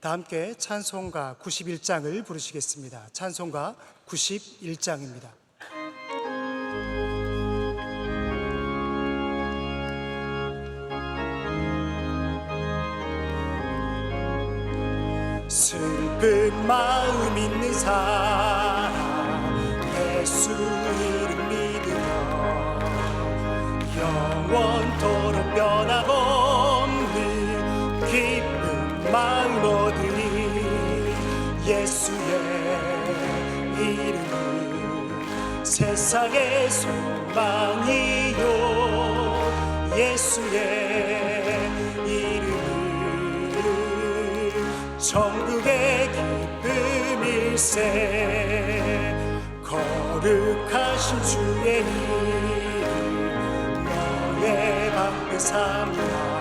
다 함께 찬송가 91장을 부르시겠습니다. 찬송가 91장입니다. 슬픈 마음 있는 사람 예수 이름 믿으며 영원토록 변함없는 기쁜 마음 얻으리. 예수의 이름은 세상의 소망이요 예수의 이름은 천국의 기쁨일세. 거룩하신 주의 이름 너의 방패 삼으라.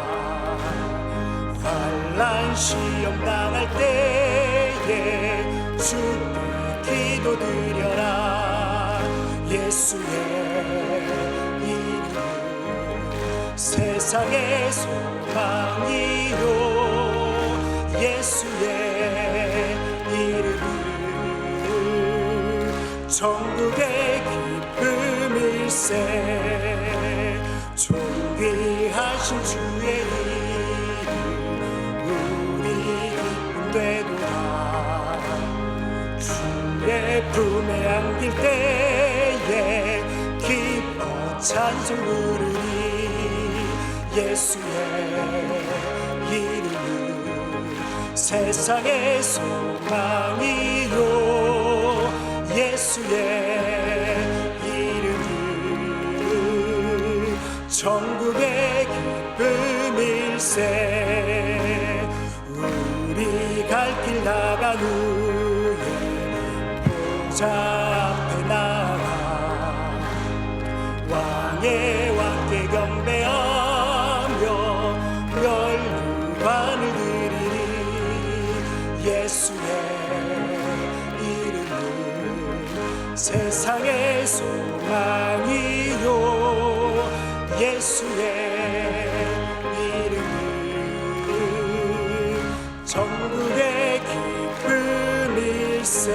환난 시험 당할 때에 주께 기도드려라. 예수의 이름은 세상의 소망이요 예수의 이름은 천국의 기쁨일세. 존귀하신 주의 이름 우리 기쁨 되도다. 주의 품에 안길 때에 기뻐 찬송 부르니. 예수의 이름은 세상의 소망이요 예수의 이름은 천국의 기쁨일세. 우리 갈 길 나간 후에 보좌 앞에 나가 왕의 왕께 경배하며 멸류관을 드리리. 예수의 이름은 세상의 소망이요 예수의 이름은 천국의 기쁨일세.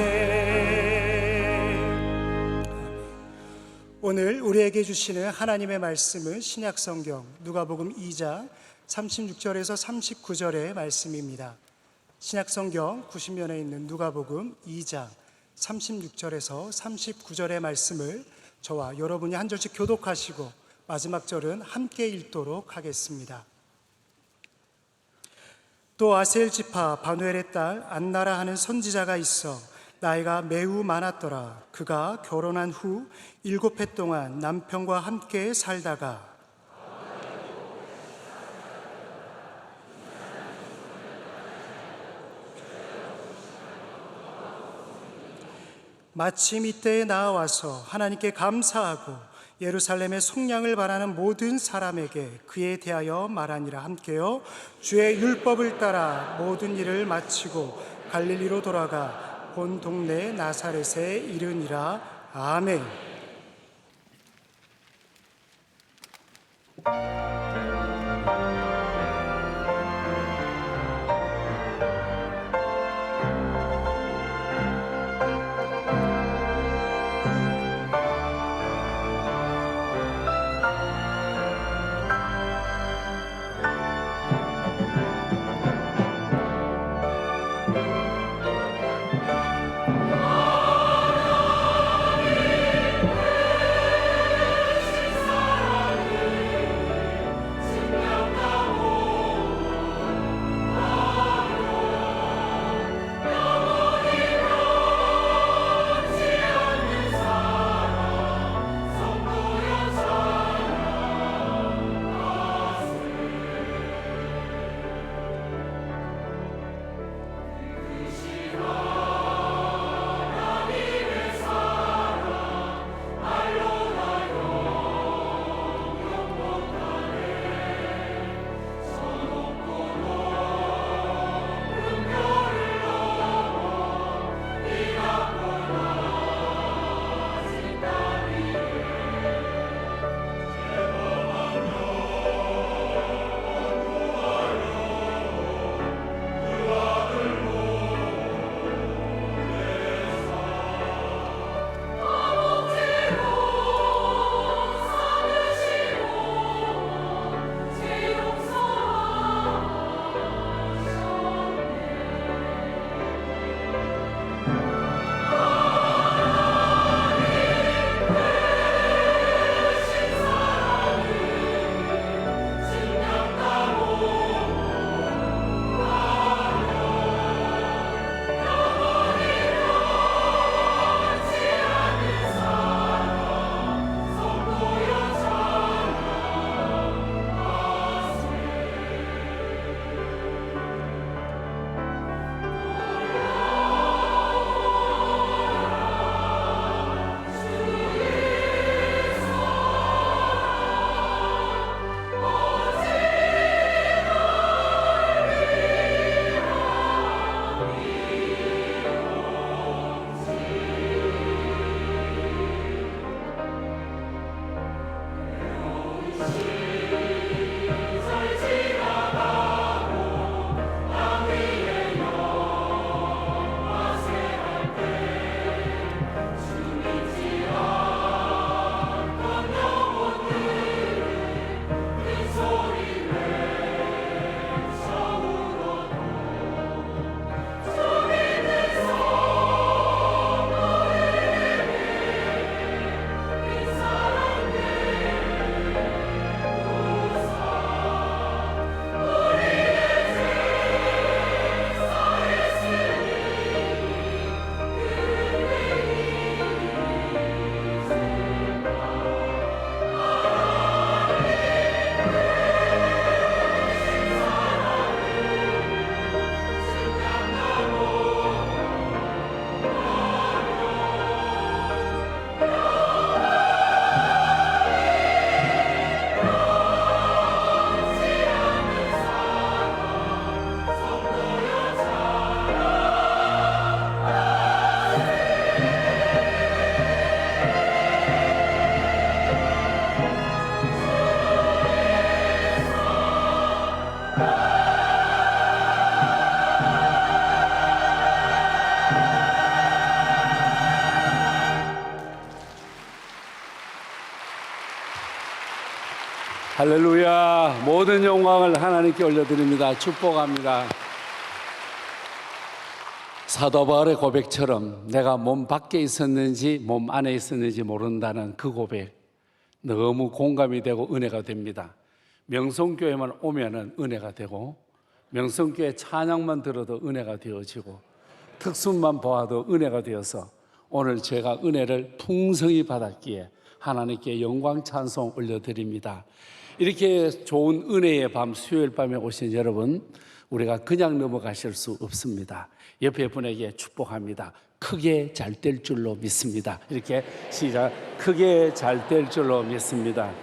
오늘 우리에게 주시는 하나님의 말씀은 신약성경 누가복음 2장 36절에서 39절의 말씀입니다. 신약성경 90면에 있는 누가복음 2장 36절에서 39절의 말씀을 저와 여러분이 한 절씩 교독하시고 마지막 절은 함께 읽도록 하겠습니다. 또 아셀 지파 바누엘의 딸 안나라 하는 선지자가 있어 나이가 매우 많았더라. 그가 결혼한 후 7해 동안 남편과 함께 살다가 마침 이때에 나와서 하나님께 감사하고 예루살렘의 속량을 바라는 모든 사람에게 그에 대하여 말하니라. 함께요. 주의 율법을 따라 모든 일을 마치고 갈릴리로 돌아가 본 동네 나사렛에 이르니라. 아멘. 할렐루야. 모든 영광을 하나님께 올려드립니다. 축복합니다. 사도 바울의 고백처럼 내가 몸 밖에 있었는지 몸 안에 있었는지 모른다는 그 고백, 너무 공감이 되고 은혜가 됩니다. 명성교회만 오면은 은혜가 되고, 명성교회 찬양만 들어도 은혜가 되어지고, 특순만 보아도 은혜가 되어서 오늘 제가 은혜를 풍성히 받았기에 하나님께 영광 찬송 올려드립니다. 이렇게 좋은 은혜의 밤, 수요일 밤에 오신 여러분, 우리가 그냥 넘어가실 수 없습니다. 옆에 분에게 축복합니다. 크게 잘 될 줄로 믿습니다. 이렇게 시작. 크게 잘 될 줄로 믿습니다.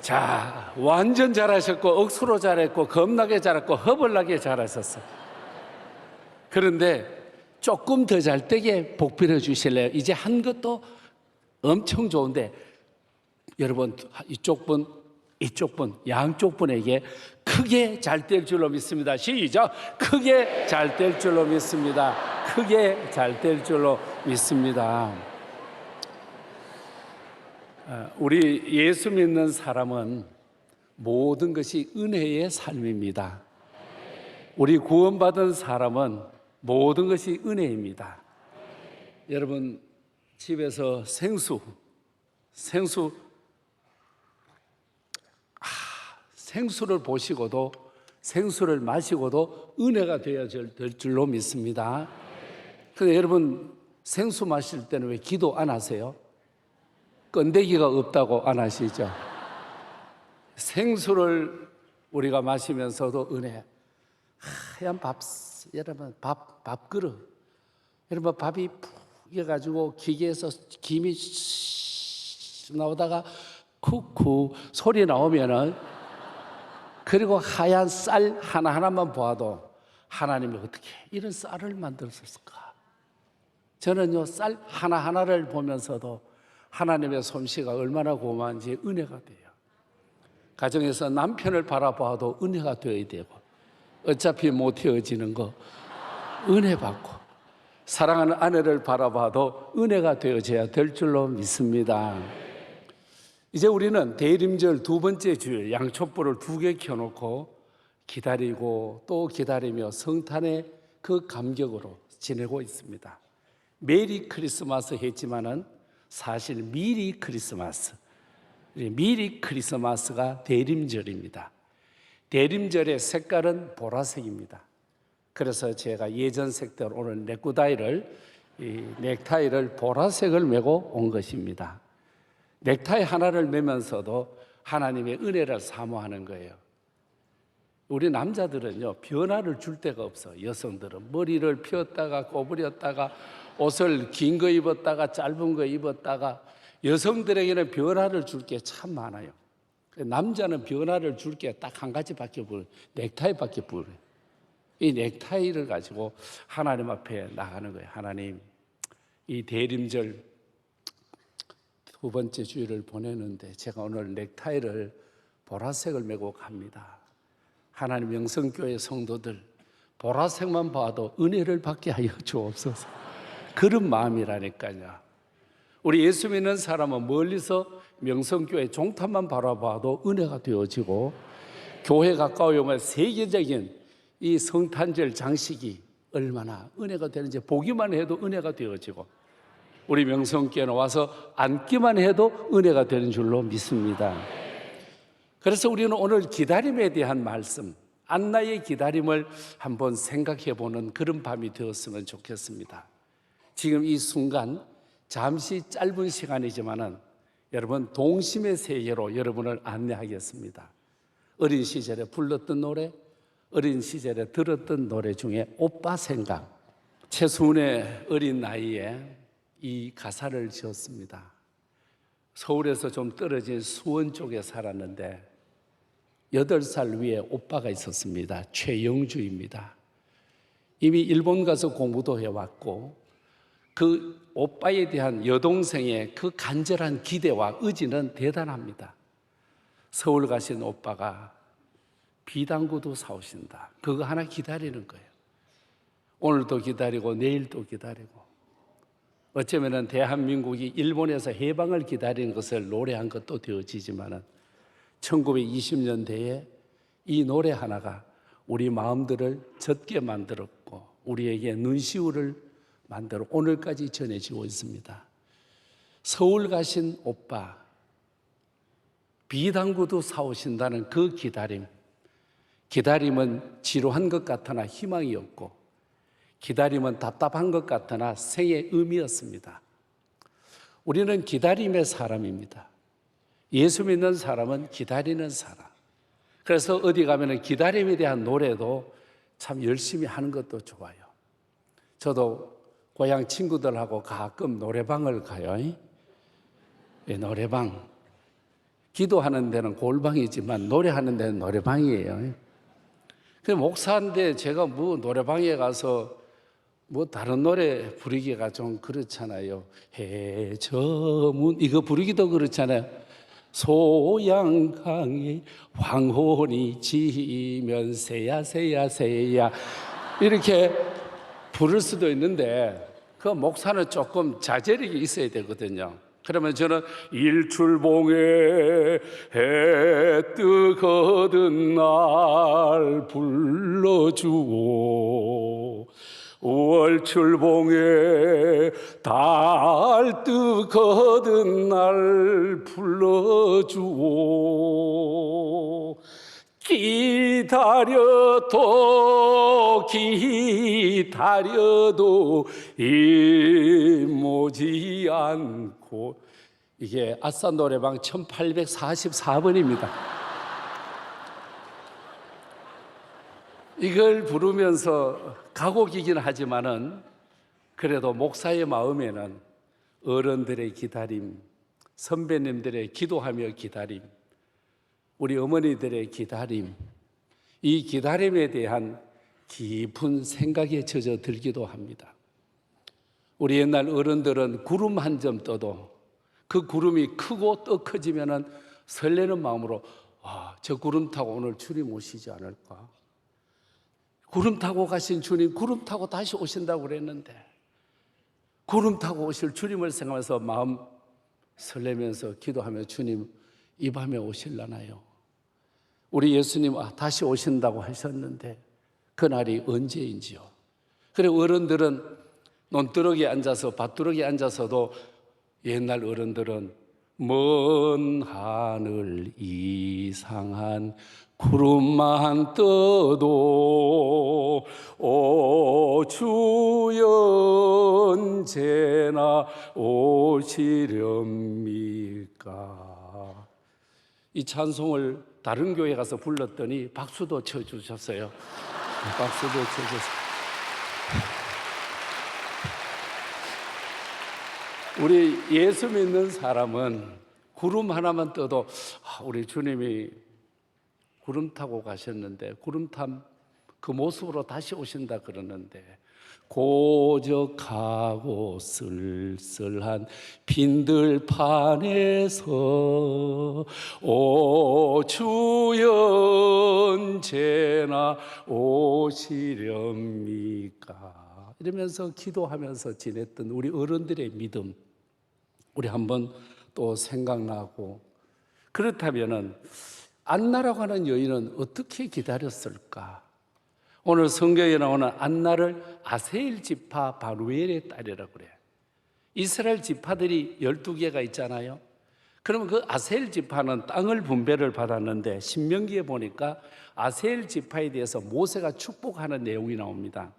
자, 완전 잘하셨고, 억수로 잘했고, 겁나게 잘했고, 허벌나게 잘하셨어요. 그런데 조금 더 잘 되게 복 빌어 주실래요? 이제 한 것도 엄청 좋은데, 여러분, 이쪽 분, 이쪽 분, 양쪽 분에게 크게 잘 될 줄로 믿습니다. 시작. 크게 잘 될 줄로 믿습니다. 크게 잘 될 줄로 믿습니다. 우리 예수 믿는 사람은 모든 것이 은혜의 삶입니다. 우리 구원받은 사람은 모든 것이 은혜입니다. 여러분, 집에서 생수를 보시고도, 생수를 마시고도 은혜가 되어야 될 줄로 믿습니다. 그런데 여러분, 생수 마실 때는 왜 기도 안 하세요? 건더기가 없다고 안 하시죠? 생수를 우리가 마시면서도 은혜. 하얀 밥, 여러분, 밥그릇. 여러분, 밥이 푹 익어가지고 기계에서 김이 나오다가 쿡쿡 소리 나오면은, 그리고 하얀 쌀 하나하나만 보아도 하나님이 어떻게 이런 쌀을 만들었을까? 저는요, 쌀 하나하나를 보면서도 하나님의 솜씨가 얼마나 고마운지 은혜가 돼요. 가정에서 남편을 바라봐도 은혜가 되어야 되고, 어차피 못 헤어지는 거 은혜 받고, 사랑하는 아내를 바라봐도 은혜가 되어져야 될 줄로 믿습니다. 이제 우리는 대림절 두 번째 주일, 양촛불을 2개 켜놓고 기다리고 또 기다리며 성탄의 그 감격으로 지내고 있습니다. 메리 크리스마스 했지만은 사실 미리 크리스마스, 미리 크리스마스가 대림절입니다. 대림절의 색깔은 보라색입니다. 그래서 제가 예전 색대로 오늘 넥타이를 보라색을 메고 온 것입니다. 넥타이 하나를 매면서도 하나님의 은혜를 사모하는 거예요. 우리 남자들은요, 변화를 줄 데가 없어. 여성들은 머리를 폈다가 꼬부렸다가 옷을 긴 거 입었다가 짧은 거 입었다가, 여성들에게는 변화를 줄 게 참 많아요. 남자는 변화를 줄 게 딱 한 가지밖에 없어요. 넥타이밖에 없어요. 이 넥타이를 가지고 하나님 앞에 나가는 거예요. 하나님, 이 대림절 2번째 주일을 보내는데 제가 오늘 넥타이를 보라색을 메고 갑니다. 하나님, 명성교회 성도들 보라색만 봐도 은혜를 받게 하여 주옵소서. 그런 마음이라니까요. 우리 예수 믿는 사람은 멀리서 명성교회 종탑만 바라봐도 은혜가 되어지고, 교회 가까이 오면 세계적인 이 성탄절 장식이 얼마나 은혜가 되는지 보기만 해도 은혜가 되어지고, 우리 명성교회는 와서 앉기만 해도 은혜가 되는 줄로 믿습니다. 그래서 우리는 오늘 기다림에 대한 말씀, 안나의 기다림을 한번 생각해 보는 그런 밤이 되었으면 좋겠습니다. 지금 이 순간 잠시 짧은 시간이지만은 여러분, 동심의 세계로 여러분을 안내하겠습니다. 어린 시절에 불렀던 노래, 어린 시절에 들었던 노래 중에 오빠 생각. 최수은의 어린 나이에 이 가사를 지었습니다. 서울에서 좀 떨어진 수원 쪽에 살았는데 8살 위에 오빠가 있었습니다. 최영주입니다. 이미 일본 가서 공부도 해왔고, 그 오빠에 대한 여동생의 그 간절한 기대와 의지는 대단합니다. 서울 가신 오빠가 비단구도 사오신다. 그거 하나 기다리는 거예요. 오늘도 기다리고 내일도 기다리고, 어쩌면 대한민국이 일본에서 해방을 기다리는 것을 노래한 것도 되어지지만 1920년대에 이 노래 하나가 우리 마음들을 젖게 만들었고 우리에게 눈시울을 만들어 오늘까지 전해지고 있습니다. 서울 가신 오빠, 비당구도 사오신다는 그 기다림. 기다림은 지루한 것 같으나 희망이었고 기다림은 답답한 것 같으나 생의 의미였습니다. 우리는 기다림의 사람입니다. 예수 믿는 사람은 기다리는 사람. 그래서 어디 가면 기다림에 대한 노래도 참 열심히 하는 것도 좋아요. 저도 고향 친구들하고 가끔 노래방을 가요. 노래방. 기도하는 데는 골방이지만 노래하는 데는 노래방이에요. 그 목사인데 제가 노래방에 가서 다른 노래 부르기가 좀 그렇잖아요. 해저문 이거 부르기도 그렇잖아요. 소양강에 황혼이 지면 새야 이렇게 부를 수도 있는데 그 목사는 조금 자제력이 있어야 되거든요. 그러면 저는 일출봉에 해 뜨거든 날 불러주오 월출봉에 달 뜨거든 날 불러주오 기다려도 일모지 않고 이게 아싸 노래방 1844번입니다. 이걸 부르면서 가곡이긴 하지만은 그래도 목사의 마음에는 어른들의 기다림, 선배님들의 기도하며 기다림, 우리 어머니들의 기다림, 이 기다림에 대한 깊은 생각에 젖어 들기도 합니다. 우리 옛날 어른들은 구름 한 점 떠도 그 구름이 크고 또 커지면은 설레는 마음으로 저 구름 타고 오늘 주님 오시지 않을까? 구름 타고 가신 주님, 구름 타고 다시 오신다고 그랬는데 구름 타고 오실 주님을 생각하면서 마음 설레면서 기도하며 주님 이 밤에 오실라나요? 우리 예수님 다시 오신다고 하셨는데 그날이 언제인지요? 그리고 어른들은 논두렁에 앉아서 밭두렁에 앉아서도 옛날 어른들은 먼 하늘 이상한 구름만 떠도 오 주여 언제나 오시렵니까? 이 찬송을 다른 교회 가서 불렀더니 박수도 쳐주셨어요. 박수도 쳐주셨어요. 우리 예수 믿는 사람은 구름 하나만 떠도 우리 주님이 구름 타고 가셨는데 구름탐 그 모습으로 다시 오신다 그러는데 고적하고 쓸쓸한 빈들판에서 오 주여 언제나 오시렵니까? 이러면서 기도하면서 지냈던 우리 어른들의 믿음 우리 한번 또 생각나고 그렇다면은 안나라고 하는 여인은 어떻게 기다렸을까? 오늘 성경에 나오는 안나를 아세일 지파 바누엘의 딸이라고 그래요. 이스라엘 지파들이 12개가 있잖아요. 그러면 그 아세일 지파는 땅을 분배를 받았는데 신명기에 보니까 아세일 지파에 대해서 모세가 축복하는 내용이 나옵니다.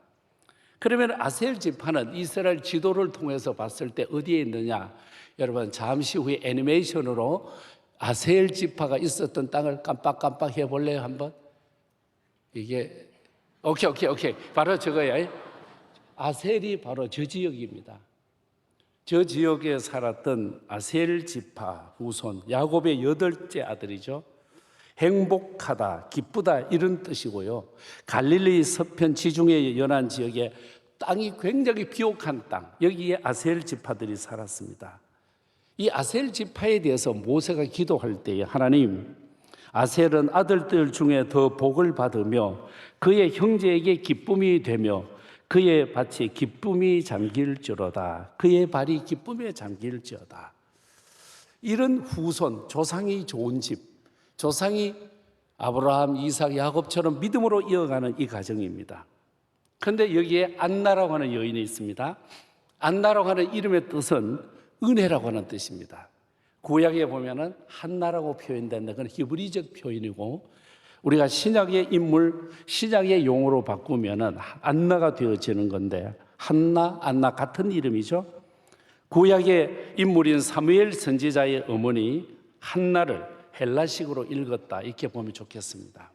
그러면 아세일 지파는 이스라엘 지도를 통해서 봤을 때 어디에 있느냐? 여러분 잠시 후에 애니메이션으로 아세일 지파가 있었던 땅을 깜빡깜빡 해볼래요 한번? 이게 오케이 바로 저거야. 아셀이 바로 저 지역입니다. 저 지역에 살았던 아셀 지파 후손 야곱의 8째 아들이죠. 행복하다, 기쁘다 이런 뜻이고요. 갈릴리 서편 지중해 연안 지역에 땅이 굉장히 비옥한 땅, 여기에 아셀 지파들이 살았습니다. 이 아셀 지파에 대해서 모세가 기도할 때에 하나님, 아셀은 아들들 중에 더 복을 받으며 그의 형제에게 기쁨이 되며 그의 밭이 기쁨이 잠길지로다. 그의 발이 기쁨에 잠길지어다. 이런 후손, 조상이 좋은 집, 조상이 아브라함, 이삭, 야곱처럼 믿음으로 이어가는 이 가정입니다. 그런데 여기에 안나라고 하는 여인이 있습니다. 안나라고 하는 이름의 뜻은 은혜라고 하는 뜻입니다. 구약에 보면은 한나라고 표현된다. 그건 히브리적 표현이고, 우리가 신약의 인물, 신약의 용어로 바꾸면은 안나가 되어지는 건데, 한나, 안나 같은 이름이죠. 구약의 인물인 사무엘 선지자의 어머니 한나를 헬라식으로 읽었다, 이렇게 보면 좋겠습니다.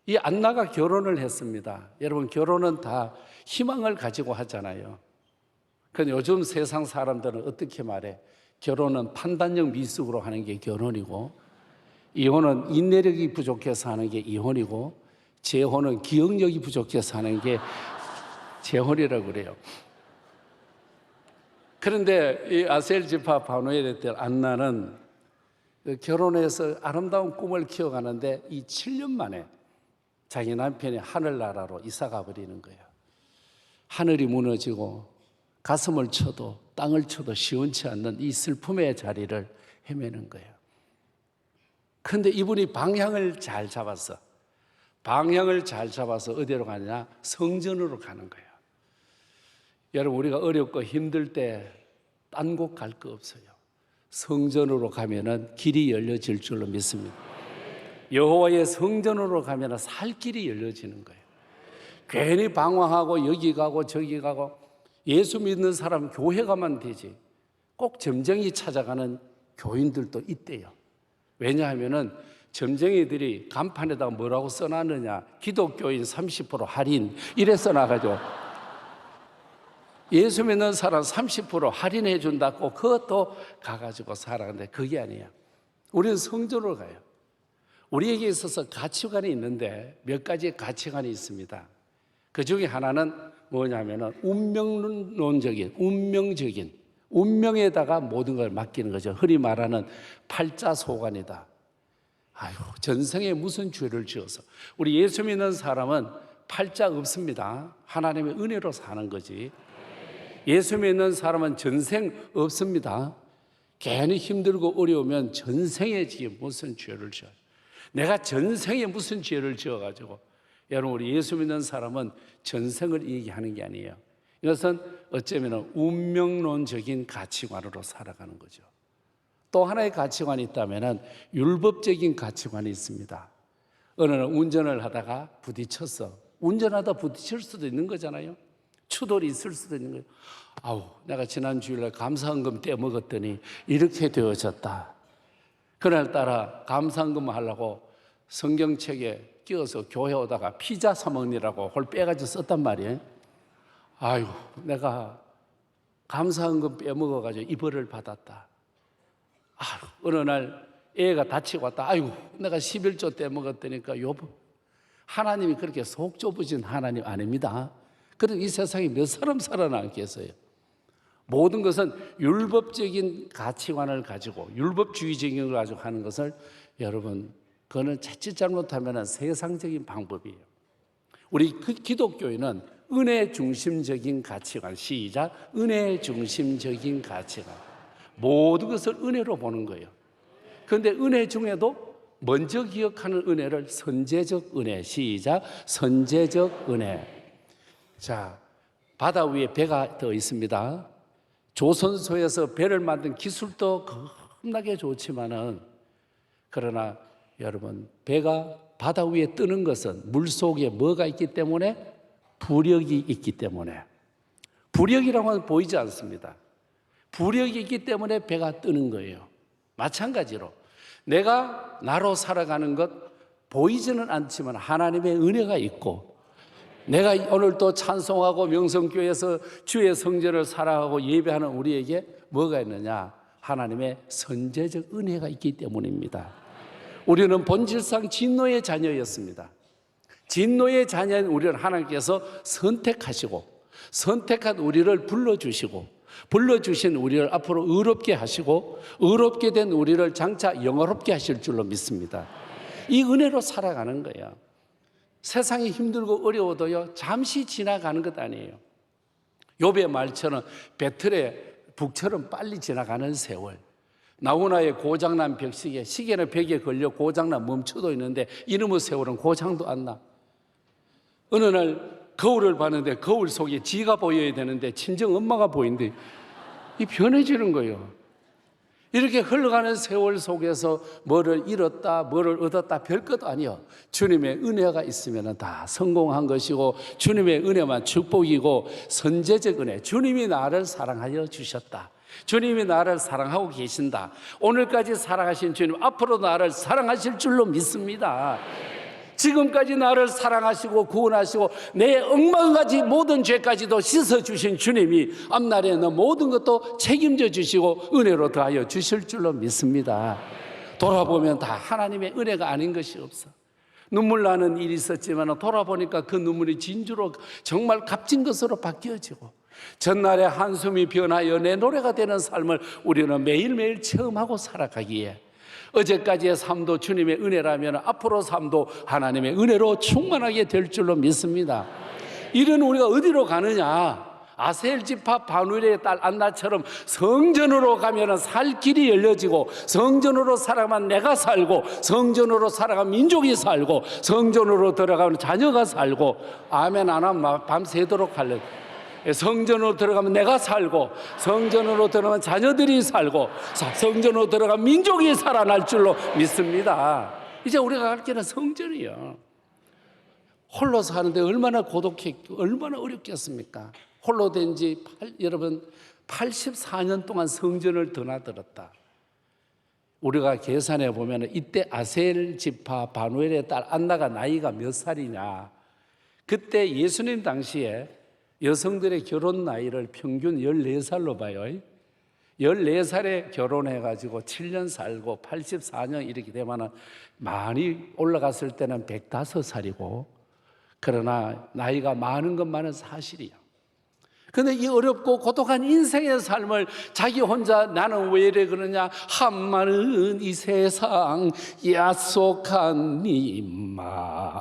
이 안나가 결혼을 했습니다. 여러분, 결혼은 다 희망을 가지고 하잖아요. 그런데 요즘 세상 사람들은 어떻게 말해? 결혼은 판단력 미숙으로 하는 게 결혼이고, 이혼은 인내력이 부족해서 하는 게 이혼이고, 재혼은 기억력이 부족해서 하는 게 재혼이라고 그래요. 그런데 이 아셀 지파 바누엘의 딸 안나는 결혼해서 아름다운 꿈을 키워가는데 이 7년 만에 자기 남편이 하늘나라로 이사가 버리는 거예요. 하늘이 무너지고 가슴을 쳐도 땅을 쳐도 시원치 않는 이 슬픔의 자리를 헤매는 거예요. 그런데 이분이 방향을 잘 잡아서 어디로 가느냐? 성전으로 가는 거예요. 여러분, 우리가 어렵고 힘들 때 딴 곳 갈 거 없어요. 성전으로 가면은 길이 열려질 줄로 믿습니다. 여호와의 성전으로 가면은 살 길이 열려지는 거예요. 괜히 방황하고 여기 가고 저기 가고, 예수 믿는 사람 교회 가면 되지, 꼭 점쟁이 찾아가는 교인들도 있대요. 왜냐하면은 점쟁이들이 간판에다가 뭐라고 써놨느냐? 기독교인 30% 할인, 이래 써놔가지고 예수 믿는 사람 30% 할인해 준다고 그것도 가가지고 살아가는데 그게 아니에요. 우리는 성전으로 가요. 우리에게 있어서 가치관이 있는데 몇 가지 가치관이 있습니다. 그 중에 하나는 뭐냐면은 운명적인 운명에다가 모든 걸 맡기는 거죠. 흔히 말하는 팔자소관이다. 아유, 전생에 무슨 죄를 지어서. 우리 예수 믿는 사람은 팔자 없습니다. 하나님의 은혜로 사는 거지. 예수 믿는 사람은 전생 없습니다. 괜히 힘들고 어려우면 전생에 지금 무슨 죄를 지어요. 내가 전생에 무슨 죄를 지어가지고. 여러분, 우리 예수 믿는 사람은 전생을 얘기하는 게 아니에요. 이것은 어쩌면 운명론적인 가치관으로 살아가는 거죠. 또 하나의 가치관이 있다면 율법적인 가치관이 있습니다. 어느 날 운전을 하다가 부딪혔어. 운전하다 부딪힐 수도 있는 거잖아요. 추돌이 있을 수도 있는 거예요. 아우, 내가 지난 주일날 감사헌금 떼먹었더니 이렇게 되어졌다. 그날따라 감사헌금 하려고 성경책에 끼워서 교회 오다가 피자 사 먹느라고 홀 빼가지고 썼단 말이에요. 아유, 내가 감사헌금 빼먹어가지고 이 벌을 받았다. 아유, 어느 날 애가 다치고 왔다. 아유, 내가 11조 떼먹었다니까 요번. 하나님이 그렇게 속 좁으신 하나님 아닙니다. 그래서 이 세상에 몇 사람 살아남겠어요? 모든 것은 율법적인 가치관을 가지고 율법주의적인 걸 가지고 하는 것을, 여러분, 그거는 자칫 잘못하면 세상적인 방법이에요. 우리 기독교인은 은혜 중심적인 가치관, 시작, 은혜 중심적인 가치관. 모든 것을 은혜로 보는 거예요. 그런데 은혜 중에도 먼저 기억하는 은혜를 선제적 은혜, 시작, 선제적 은혜. 자, 바다 위에 배가 더 있습니다. 조선소에서 배를 만든 기술도 겁나게 좋지만은, 그러나 여러분, 배가 바다 위에 뜨는 것은 물속에 뭐가 있기 때문에? 부력이 있기 때문에. 부력이라고 하면 보이지 않습니다. 부력이 있기 때문에 배가 뜨는 거예요. 마찬가지로 내가 나로 살아가는 것 보이지는 않지만 하나님의 은혜가 있고, 내가 오늘 또 찬송하고 명성교회에서 주의 성전을 살아가고 예배하는 우리에게 뭐가 있느냐? 하나님의 선제적 은혜가 있기 때문입니다. 우리는 본질상 진노의 자녀였습니다. 진노의 자녀인 우리를 하나님께서 선택하시고, 선택한 우리를 불러주신 우리를 앞으로 의롭게 하시고, 의롭게 된 우리를 장차 영화롭게 하실 줄로 믿습니다. 이 은혜로 살아가는 거예요. 세상이 힘들고 어려워도요, 잠시 지나가는 것 아니에요. 욥의 말처럼 배틀의 북처럼 빨리 지나가는 세월. 나훈아의 고장난 벽시계, 시계는 벽에 걸려 고장난 멈춰도 있는데 이놈의 세월은 고장도 안 나. 어느 날 거울을 봤는데 거울 속에 지가 보여야 되는데 친정 엄마가 보이는데 이 변해지는 거예요. 이렇게 흘러가는 세월 속에서 뭐를 잃었다, 뭐를 얻었다 별것 아니요. 주님의 은혜가 있으면 다 성공한 것이고 주님의 은혜만 축복이고 선제적 은혜. 주님이 나를 사랑하여 주셨다. 주님이 나를 사랑하고 계신다. 오늘까지 사랑하신 주님 앞으로 나를 사랑하실 줄로 믿습니다. 지금까지 나를 사랑하시고 구원하시고 내 엉망가지 모든 죄까지도 씻어주신 주님이 앞날에는 모든 것도 책임져 주시고 은혜로 더하여 주실 줄로 믿습니다. 돌아보면 다 하나님의 은혜가 아닌 것이 없어. 눈물 나는 일이 있었지만 돌아보니까 그 눈물이 진주로 정말 값진 것으로 바뀌어지고 전날의 한숨이 변하여 내 노래가 되는 삶을 우리는 매일매일 체험하고 살아가기에 어제까지의 삶도 주님의 은혜라면 앞으로 삶도 하나님의 은혜로 충만하게 될 줄로 믿습니다. 이런 우리가 어디로 가느냐? 아셀 지파 바누엘의 딸 안나처럼 성전으로 가면 살 길이 열려지고 성전으로 살아가면 내가 살고 성전으로 살아가면 민족이 살고 성전으로 들어가면 자녀가 살고 아멘 안 하면 밤새도록 할래. 성전으로 들어가면 내가 살고 성전으로 들어가면 자녀들이 살고 성전으로 들어가면 민족이 살아날 줄로 믿습니다. 이제 우리가 갈 길은 성전이요. 홀로 사는데 얼마나 고독했고 얼마나 어렵겠습니까? 홀로 된 지 여러분 84년 동안 성전을 드나들었다. 우리가 계산해 보면 이때 아셀 지파 바누엘의 딸 안나가 나이가 몇 살이냐? 그때 예수님 당시에 여성들의 결혼 나이를 평균 14살로 봐요. 14살에 결혼해가지고 7년 살고 84년 이렇게 되면 많이 올라갔을 때는 105살이고 그러나 나이가 많은 것만은 사실이야. 그런데 이 어렵고 고독한 인생의 삶을 자기 혼자 나는 왜 이래 그러냐 한마는 이 세상 약속한 이마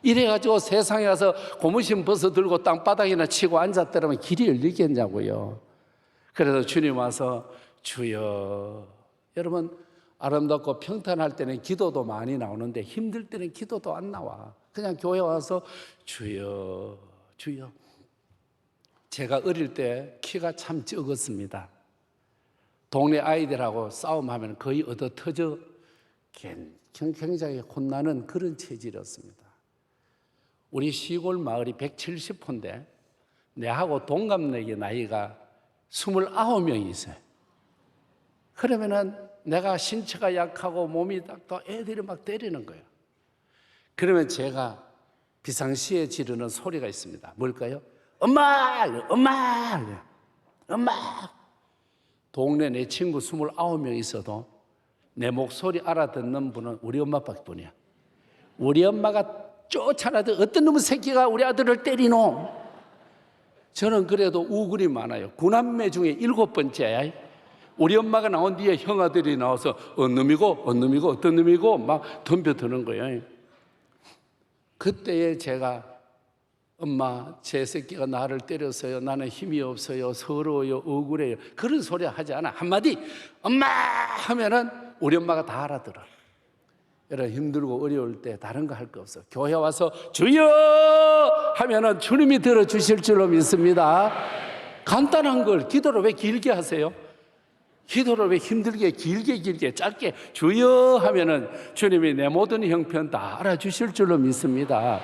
이래가지고 세상에 가서 고무신 벗어 들고 땅바닥이나 치고 앉았더라면 길이 열리겠냐고요. 그래서 주님 와서 주여 여러분 아름답고 평탄할 때는 기도도 많이 나오는데 힘들 때는 기도도 안 나와. 그냥 교회 와서 주여 주여. 제가 어릴 때 키가 참 적었습니다. 동네 아이들하고 싸움하면 거의 얻어 터져 굉장히 혼나는 그런 체질이었습니다. 우리 시골 마을이 170호인데 내하고 동갑내기 나이가 29명이 있어요. 그러면은 내가 신체가 약하고 몸이 또 애들이 막 때리는 거예요. 그러면 제가 비상시에 지르는 소리가 있습니다. 뭘까요? 엄마! 엄마! 엄마! 동네 내 친구 29명 있어도 내 목소리 알아듣는 분은 우리 엄마밖에 뿐이야. 우리 엄마가 쫓아나도 어떤 놈의 새끼가 우리 아들을 때리노? 저는 그래도 우굴이 많아요. 9남매 중에 7번째야. 우리 엄마가 나온 뒤에 형아들이 나와서 어떤 놈이고 막 덤벼드는 거예요. 그때에 제가 엄마 제 새끼가 나를 때렸어요. 나는 힘이 없어요. 서러워요. 억울해요. 그런 소리 하지 않아. 한마디 엄마 하면은 우리 엄마가 다 알아들어. 여러분 힘들고 어려울 때 다른 거 할 거 없어. 교회 와서 주여 하면은 주님이 들어주실 줄로 믿습니다. 간단한 걸 기도를 왜 길게 하세요? 기도를 왜 힘들게 길게 짧게 주여 하면은 주님이 내 모든 형편 다 알아주실 줄로 믿습니다.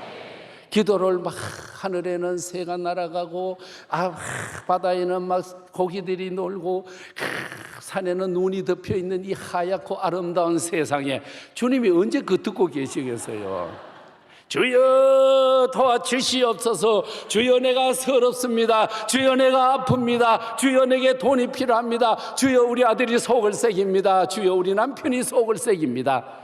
기도를 막 하늘에는 새가 날아가고 바다에는 막 고기들이 놀고 산에는 눈이 덮여 있는 이 하얗고 아름다운 세상에 주님이 언제 그 듣고 계시겠어요? 주여 도와주시옵소서. 주여 내가 서럽습니다. 주여 내가 아픕니다. 주여 내게 돈이 필요합니다. 주여 우리 아들이 속을 새깁니다. 주여 우리 남편이 속을 새깁니다.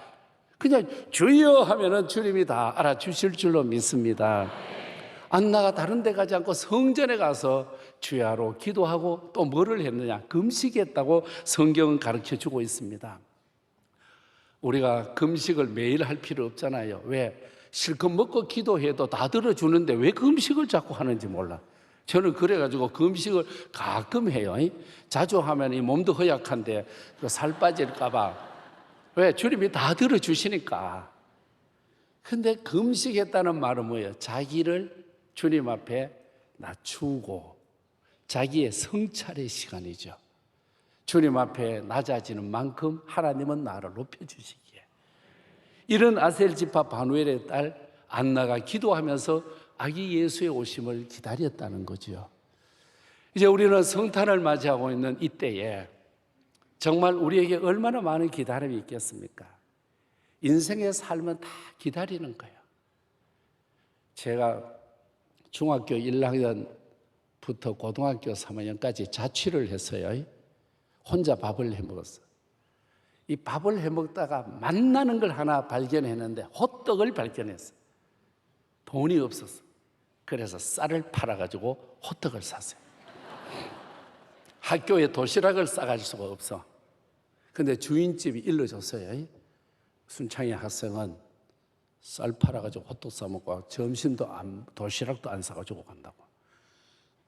그냥 주여 하면은 주님이 다 알아주실 줄로 믿습니다. 안나가 다른 데 가지 않고 성전에 가서 주야로 기도하고 또 뭐를 했느냐? 금식했다고 성경은 가르쳐주고 있습니다. 우리가 금식을 매일 할 필요 없잖아요. 왜? 실컷 먹고 기도해도 다 들어주는데 왜 금식을 자꾸 하는지 몰라. 저는 그래가지고 금식을 가끔 해요. 자주 하면 이 몸도 허약한데 살 빠질까봐. 왜? 주님이 다 들어주시니까. 근데 금식했다는 말은 뭐예요? 자기를 주님 앞에 낮추고 자기의 성찰의 시간이죠. 주님 앞에 낮아지는 만큼 하나님은 나를 높여주시기에. 이런 아셀 지파 바누엘의 딸 안나가 기도하면서 아기 예수의 오심을 기다렸다는 거죠. 이제 우리는 성탄을 맞이하고 있는 이때에 정말 우리에게 얼마나 많은 기다림이 있겠습니까? 인생의 삶은 다 기다리는 거예요. 제가 중학교 1학년부터 고등학교 3학년까지 자취를 했어요. 혼자 밥을 해 먹었어요. 이 밥을 해 먹다가 만나는 걸 하나 발견했는데 호떡을 발견했어요. 돈이 없었어. 그래서 쌀을 팔아가지고 호떡을 샀어요. 학교에 도시락을 싸갈 수가 없어. 근데 주인집이 일러줬어요. 순창의 학생은 쌀 팔아가지고 호떡 사 먹고 점심도 도시락도 안 사가지고 간다고.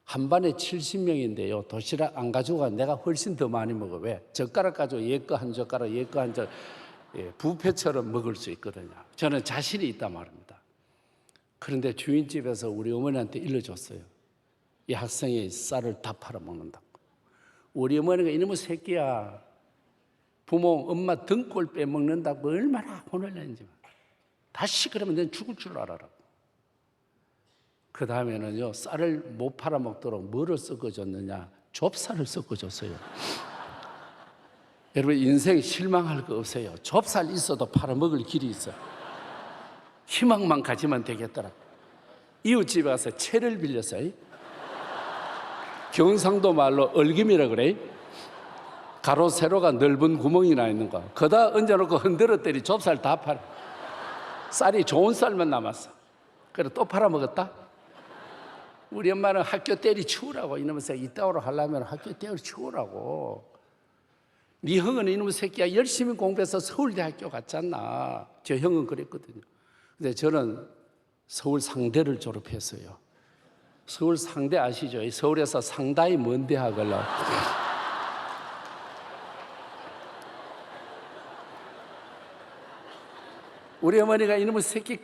한 반에 70명인데요. 도시락 안 가지고 가 내가 훨씬 더 많이 먹어. 왜? 젓가락 가지고 얘 거 한 젓가락, 얘 거 한 젓가락, 뷔페처럼 먹을 수 있거든요. 저는 자신이 있단 말입니다. 그런데 주인집에서 우리 어머니한테 일러줬어요. 이 학생이 쌀을 다 팔아먹는다고. 우리 어머니가 이놈의 새끼야. 부모, 엄마 등골 빼먹는다고 얼마나 혼을 냈는지. 다시 그러면 넌 죽을 줄 알아라. 그 다음에는요, 쌀을 못 팔아먹도록 뭐를 섞어줬느냐? 좁쌀을 섞어줬어요. 여러분, 인생 실망할 거 없어요. 좁쌀 있어도 팔아먹을 길이 있어. 희망만 가지면 되겠더라. 이웃집에 가서 채를 빌렸어요. 경상도 말로 얼김이라 그래. 가로 세로가 넓은 구멍이 나 있는 거. 거다 얹어놓고 흔들었더니 좁쌀 다 팔아. 쌀이 좋은 쌀만 남았어. 그래 또 팔아먹었다. 우리 엄마는 학교 때리치우라고. 이놈의 이따오로 하려면 학교 때리치우라고. 네 형은 이놈의 새끼야 열심히 공부해서 서울대학교 갔잖아. 저 형은 그랬거든요. 근데 저는 서울 상대를 졸업했어요. 서울 상대 아시죠? 서울에서 상당히 먼 대학을 우리 어머니가 이놈의 새끼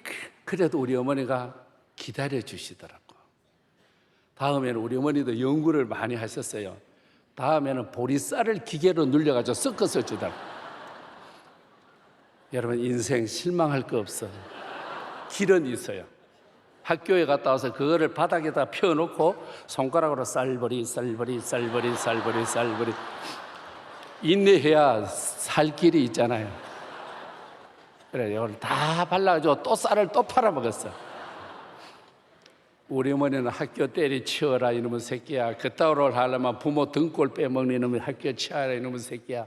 그래도 우리 어머니가 기다려 주시더라고. 다음에는 우리 어머니도 연구를 많이 하셨어요. 다음에는 보리쌀을 기계로 눌려가지고 섞어서 주더라고. 여러분 인생 실망할 거 없어요. 길은 있어요. 학교에 갔다 와서 그거를 바닥에다 펴놓고 손가락으로 쌀벌이 인내해야 살 길이 있잖아요. 그래 이걸 다 발라가지고 또 쌀을 또 팔아먹었어. 우리 어머니는 학교 때리치워라 이놈의 새끼야. 그따위로 하려면 부모 등골 빼먹는 이놈의 학교 치워라 이놈의 새끼야.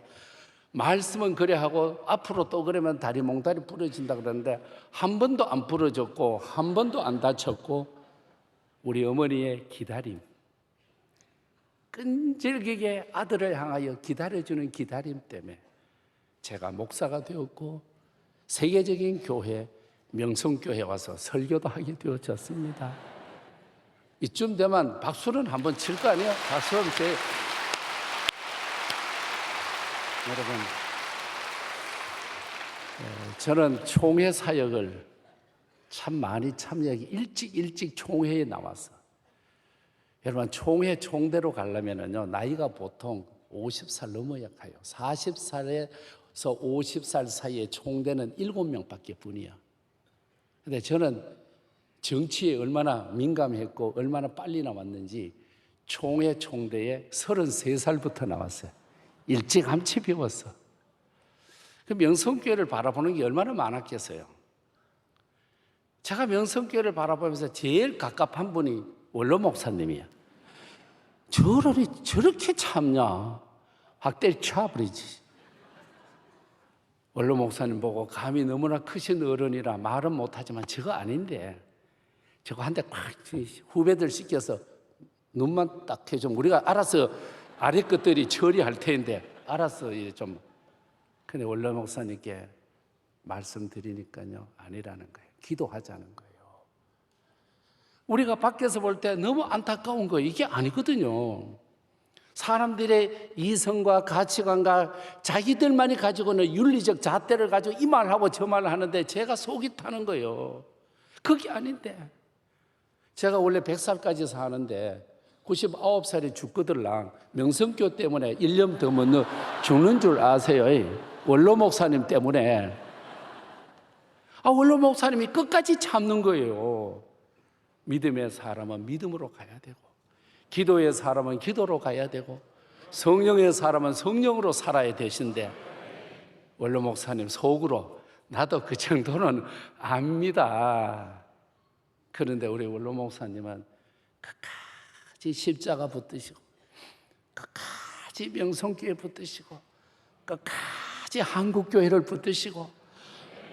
말씀은 그래 하고 앞으로 또 그러면 다리 몽다리 부러진다 그러는데 한 번도 안 부러졌고 한 번도 안 다쳤고 우리 어머니의 기다림, 끈질기게 아들을 향하여 기다려주는 기다림 때문에 제가 목사가 되었고 세계적인 교회 명성교회 와서 설교도 하게 되었습니다. 이쯤 되면 박수는 한번 칠 거 아니에요? 박수는 여러분, 저는 총회 사역을 참 많이 참여하기 일찍 총회에 나왔어. 여러분 총회 총대로 가려면요 나이가 보통 50살 넘어야 가요. 40살에서 50살 사이에 총대는 7명밖에 뿐이야. 근데 저는 정치에 얼마나 민감했고 얼마나 빨리 나왔는지 총회 총대에 33살부터 나왔어요. 일찌감치 배웠어. 그 명성교회를 바라보는 게 얼마나 많았겠어요. 제가 명성교회를 바라보면서 제일 갑갑한 분이 원로 목사님이야. 저렇게 참냐? 확 때려쳐버리지. 원로 목사님 보고 감이 너무나 크신 어른이라 말은 못하지만 저거 아닌데 저거 한 대 팍 후배들 시켜서 눈만 딱 해주면 우리가 알아서 아래 것들이 처리할 텐데 알아서 좀. 근데 원로 목사님께 말씀드리니까요 아니라는 거예요. 기도하자는 거예요. 우리가 밖에서 볼 때 너무 안타까운 거예요. 이게 아니거든요. 사람들의 이성과 가치관과 자기들만이 가지고 있는 윤리적 잣대를 가지고 이 말하고 저 말을 하는데 제가 속이 타는 거예요. 그게 아닌데. 제가 원래 100살까지 사는데 99살이 죽거들랑 명성교 때문에 1년 더 못 죽는 줄 아세요? 원로 목사님 때문에. 원로 목사님이 끝까지 참는 거예요. 믿음의 사람은 믿음으로 가야 되고, 기도의 사람은 기도로 가야 되고, 성령의 사람은 성령으로 살아야 되신데, 원로 목사님 속으로 나도 그 정도는 압니다. 그런데 우리 원로 목사님은 끝까지 십자가 붙드시고, 끝까지 명성교회 붙드시고, 끝까지 한국교회를 붙드시고,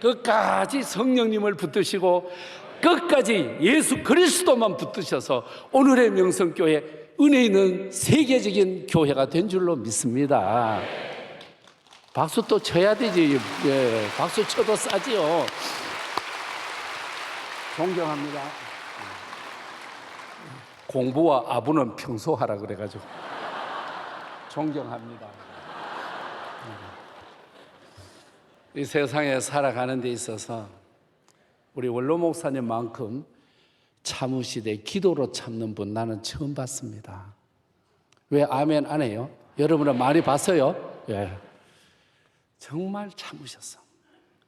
끝까지 성령님을 붙드시고, 끝까지 예수 그리스도만 붙드셔서 오늘의 명성교회 은혜 있는 세계적인 교회가 된 줄로 믿습니다. 박수 또 쳐야 되지. 예, 박수 쳐도 싸지요. 존경합니다. 공부와 아부는 평소 하라 그래가지고 존경합니다. 이 세상에 살아가는 데 있어서 우리 원로 목사님만큼 참으시되 기도로 참는 분 나는 처음 봤습니다. 왜 아멘 안 해요? 여러분은 많이 봤어요? 예. 정말 참으셨어.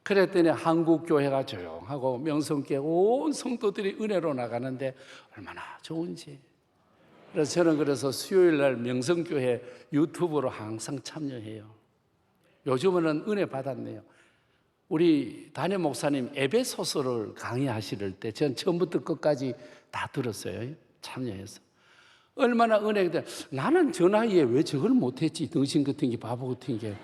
그랬더니 한국교회가 조용하고 명성교회 온 성도들이 은혜로 나가는데 얼마나 좋은지. 그래서 저는 수요일 날 명성교회 유튜브로 항상 참여해요. 요즘은 은혜 받았네요. 우리 담임 목사님 에베소서를 강의하실 때 전 처음부터 끝까지 다 들었어요. 참여해서. 얼마나 은혜가 돼. 나는 저 나이에 왜 저걸 못했지. 등신 같은 게 바보 같은 게.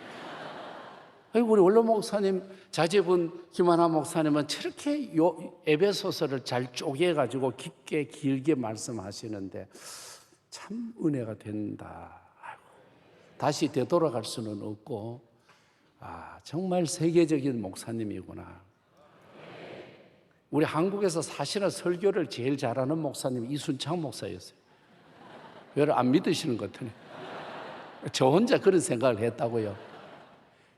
우리 원로 목사님 자제분 김하나 목사님은 저렇게 에베소서를 잘 쪼개가지고 깊게 길게 말씀하시는데 참 은혜가 된다. 다시 되돌아갈 수는 없고 정말 세계적인 목사님이구나. 우리 한국에서 사실은 설교를 제일 잘하는 목사님이 이순창 목사였어요. 왜 안 믿으시는 것 같으네. 저 혼자 그런 생각을 했다고요.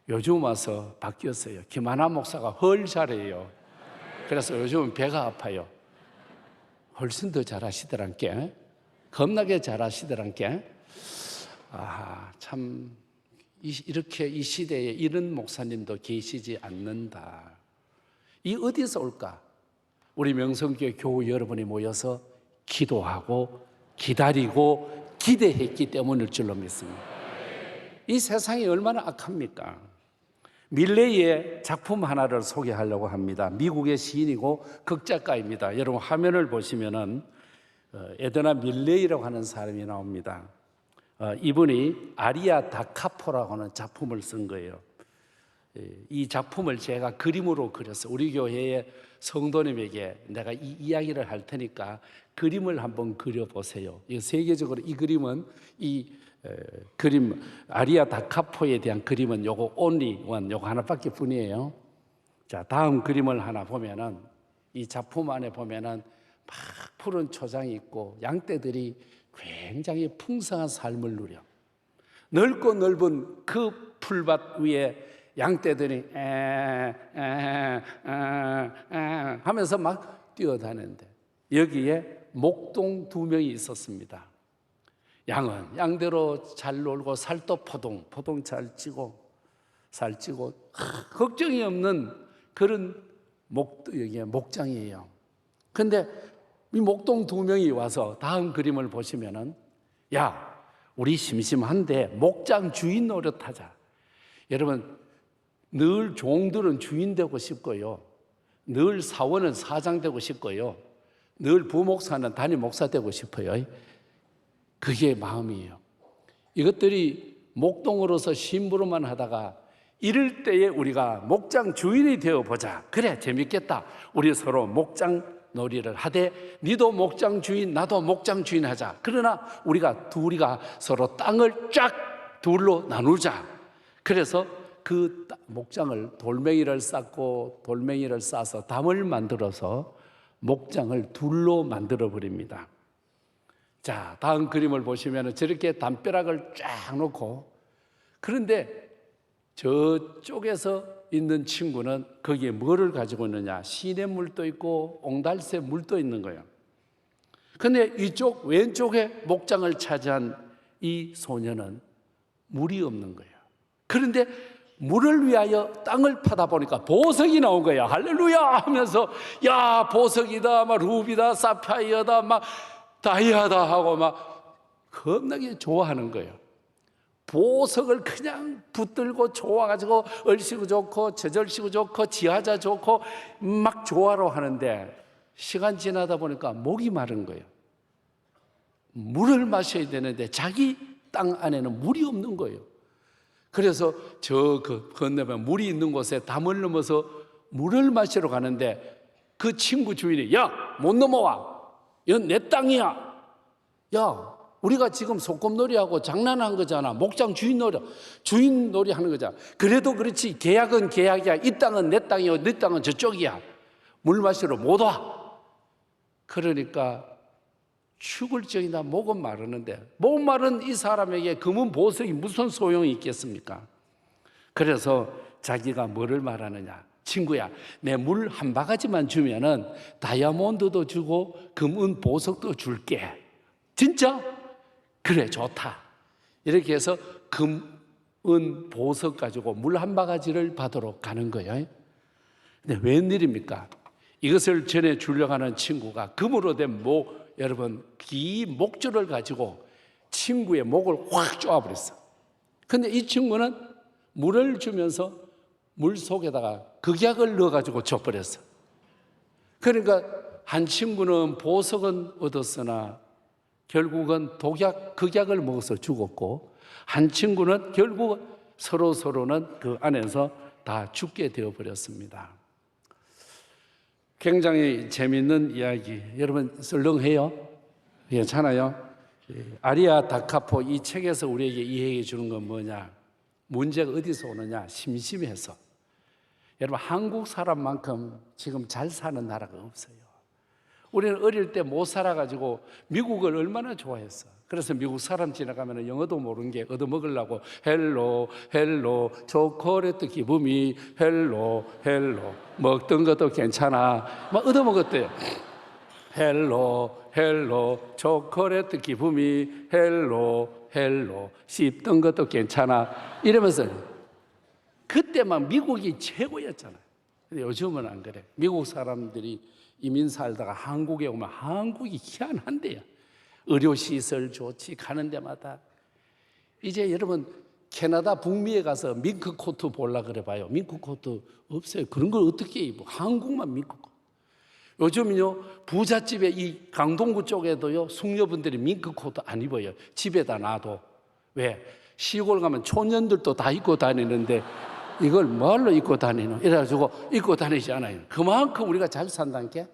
요즘 와서 바뀌었어요. 김하나 목사가 헐 잘해요. 그래서 요즘은 배가 아파요. 훨씬 더 잘하시더란께. 겁나게 잘하시더란께. 참 이렇게 이 시대에 이런 목사님도 계시지 않는다. 이 어디서 올까? 우리 명성교회 교우 여러분이 모여서 기도하고 기다리고 기대했기 때문일 줄로 믿습니다. 이 세상이 얼마나 악합니까? 밀레이의 작품 하나를 소개하려고 합니다. 미국의 시인이고 극작가입니다. 여러분 화면을 보시면은 에드나 밀레이라고 하는 사람이 나옵니다. 이분이 아리아 다카포라고 하는 작품을 쓴 거예요. 이 작품을 제가 그림으로 그렸어요. 우리 교회의 성도님에게 내가 이 이야기를 할 테니까 그림을 한번 그려보세요. 세계적으로 이 그림은 그림 아리아 다카포에 대한 그림은 요거 only one 요거 하나밖에 뿐이에요. 자, 다음 그림을 하나 보면은 이 작품 안에 보면은 막 푸른 초장이 있고 양떼들이 굉장히 풍성한 삶을 누려 넓고 넓은 그 풀밭 위에 양떼들이 하면서 막 뛰어다니는데 여기에 목동 2명이 있었습니다. 양은 양대로 잘 놀고 살도 포동 잘 찌고 걱정이 없는 그런 여기에 목장이에요. 근데 이 목동 2명이 와서 다음 그림을 보시면은 야, 우리 심심한데 목장 주인 노릇하자. 여러분 늘 종들은 주인 되고 싶고요. 늘 사원은 사장 되고 싶고요. 늘 부목사는 담임 목사 되고 싶어요. 그게 마음이에요. 이것들이 목동으로서 심부름만 하다가 이럴 때에 우리가 목장 주인이 되어보자. 그래 재밌겠다. 우리 서로 목장 놀이를 하되 니도 목장 주인 나도 목장 주인 하자. 그러나 우리가 둘이가 서로 땅을 쫙 둘로 나누자. 그래서 그 목장을 돌멩이를 쌓고 돌멩이를 싸서 담을 만들어서 목장을 둘로 만들어 버립니다. 자, 다음 그림을 보시면 저렇게 담벼락을 쫙 놓고, 그런데 저쪽에서 있는 친구는 거기에 뭐를 가지고 있느냐? 시냇물도 있고 옹달새 물도 있는 거예요. 근데 이쪽 왼쪽에 목장을 차지한 이 소녀는 물이 없는 거예요. 그런데 물을 위하여 땅을 파다 보니까 보석이 나온 거야. 할렐루야 하면서, 야, 보석이다, 막 루비다, 사파이어다, 막 다이아다 하고 막 겁나게 좋아하는 거예요. 보석을 그냥 붙들고 좋아가지고 얼씨구 좋고 저절씨구 좋고 지하자 좋고 막 좋아로 하는데, 시간 지나다 보니까 목이 마른 거예요. 물을 마셔야 되는데 자기 땅 안에는 물이 없는 거예요. 그래서 저 건너면 물이 있는 곳에 담을 넘어서 물을 마시러 가는데, 그 친구 주인이, 야, 못 넘어와. 이건 내 땅이야. 야, 우리가 지금 소꿉놀이하고 장난한 거잖아. 목장 주인 놀이 하는 거잖아. 그래도 그렇지, 계약은 계약이야. 이 땅은 내 땅이고 네 땅은 저쪽이야. 물 마시러 못 와. 그러니까 죽을 적이나 목은 마르는데, 목 마른 이 사람에게 금은 보석이 무슨 소용이 있겠습니까? 그래서 자기가 뭐를 말하느냐? 친구야, 내 물 한 바가지만 주면은 다이아몬드도 주고 금은 보석도 줄게. 진짜? 그래, 좋다. 이렇게 해서 금은 보석 가지고 물 한 바가지를 받으러 가는 거예요. 근데 웬일입니까? 이것을 전해 주려고 하는 친구가 금으로 된 여러분, 긴 목줄을 가지고 친구의 목을 확 쪼아버렸어. 근데 이 친구는 물을 주면서 물 속에다가 극약을 넣어가지고 줘버렸어. 그러니까 한 친구는 보석은 얻었으나 결국은 극약을 먹어서 죽었고, 한 친구는 결국 서로는 그 안에서 다 죽게 되어버렸습니다. 굉장히 재미있는 이야기, 여러분 썰렁해요? 괜찮아요? 아리아 다카포 이 책에서 우리에게 이해해 주는 건 뭐냐? 문제가 어디서 오느냐? 심심해서. 여러분, 한국 사람만큼 지금 잘 사는 나라가 없어요. 우리는 어릴 때 못 살아가지고 미국을 얼마나 좋아했어. 그래서 미국 사람 지나가면 영어도 모르는 게 얻어먹으려고 헬로 초콜릿 기분이 헬로 먹던 것도 괜찮아 막 얻어먹었대요. 헬로 초콜릿 기분이 헬로 씹던 것도 괜찮아 이러면서, 그때만 미국이 최고였잖아요. 근데 요즘은 안 그래. 미국 사람들이 이민 살다가 한국에 오면 한국이 희한한데요. 의료시설 좋지, 가는 데마다. 이제 여러분, 캐나다 북미에 가서 밍크코트 보려고 그래 봐요. 밍크코트 없어요. 그런 걸 어떻게 입어? 한국만 밍크코트. 요즘은요, 부잣집에 이 강동구 쪽에도요, 숙녀분들이 밍크코트 안 입어요. 집에다 놔둬. 왜? 시골 가면 촌년들도 다 입고 다니는데 이걸 뭘로 입고 다니노? 이래가지고 입고 다니잖아요. 그만큼 우리가 잘 산다는 게.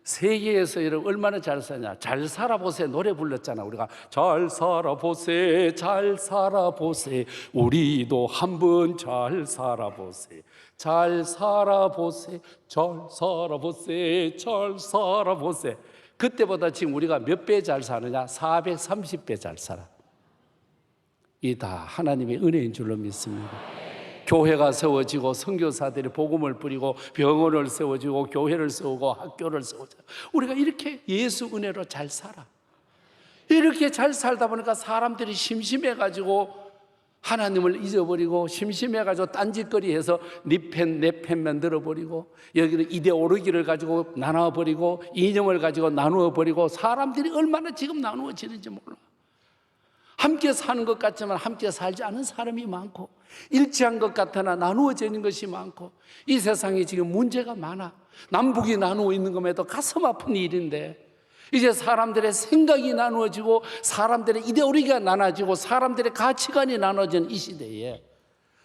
세계에서 여러분 얼마나 잘 사냐? 잘 살아보세 노래 불렀잖아. 우리가 잘 살아보세, 잘 살아보세, 우리도 한번 잘 살아보세, 잘 살아보세, 잘 살아보세, 잘 살아보세. 그때보다 지금 우리가 몇 배 잘 사느냐? 430배 잘 살아. 이 다 하나님의 은혜인 줄로 믿습니다. 교회가 세워지고 선교사들이 복음을 뿌리고 병원을 세워지고 교회를 세우고 학교를 세우고, 우리가 이렇게 예수 은혜로 잘 살아. 이렇게 잘 살다 보니까 사람들이 심심해가지고 하나님을 잊어버리고, 심심해가지고 딴짓거리해서 네 편 내 편 만들어버리고, 여기는 이데올로기를 가지고 나눠버리고, 이념을 가지고 나누어버리고, 사람들이 얼마나 지금 나누어지는지 몰라. 함께 사는 것 같지만 함께 살지 않은 사람이 많고, 일치한 것 같으나 나누어지는 것이 많고, 이 세상에 지금 문제가 많아. 남북이 나누어 있는 것에도 가슴 아픈 일인데, 이제 사람들의 생각이 나누어지고 사람들의 이데올로기가 나눠지고 사람들의 가치관이 나눠진 이 시대에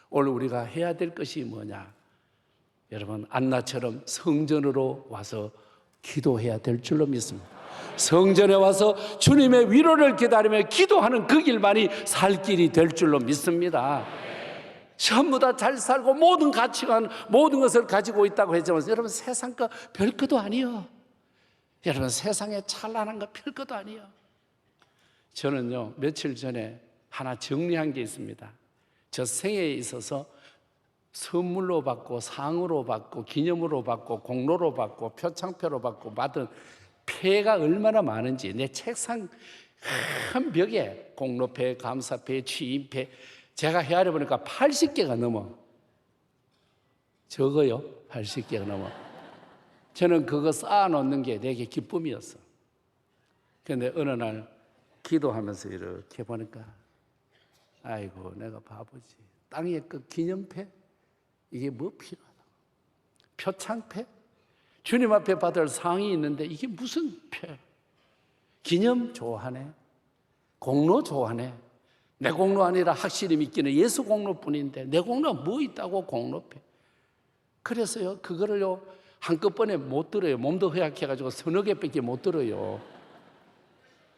오늘 우리가 해야 될 것이 뭐냐? 여러분, 안나처럼 성전으로 와서 기도해야 될 줄로 믿습니다. 성전에 와서 주님의 위로를 기다리며 기도하는 그 길만이 살 길이 될 줄로 믿습니다. 전부 다 잘 살고 모든 가치관, 모든 것을 가지고 있다고 했지만 여러분 세상 거 별것도 아니요. 여러분 세상에 찬란한 거 별것도 아니요. 저는요 며칠 전에 하나 정리한 게 있습니다. 저 생애에 있어서 선물로 받고 상으로 받고 기념으로 받고 공로로 받고 표창표로 받고 받은 패가 얼마나 많은지 내 책상 한 벽에 공로패, 감사패, 취임패 제가 헤아려 보니까 80개가 넘어. 적어요. 80개가 넘어. 저는 그거 쌓아놓는 게 되게 기쁨이었어. 그런데 어느 날 기도하면서 이렇게 보니까 아이고 내가 바보지. 땅에 그 기념패 이게 뭐 필요하다. 표창패 주님 앞에 받을 상이 있는데 이게 무슨 패. 기념 좋아하네. 공로 좋아하네. 내 공로 아니라 확실히 믿기는 예수 공로뿐인데 내 공로가 뭐 있다고 공로패. 그래서요 그거를요 한꺼번에 못 들어요. 몸도 허약해가지고 서너 개밖에 못 들어요.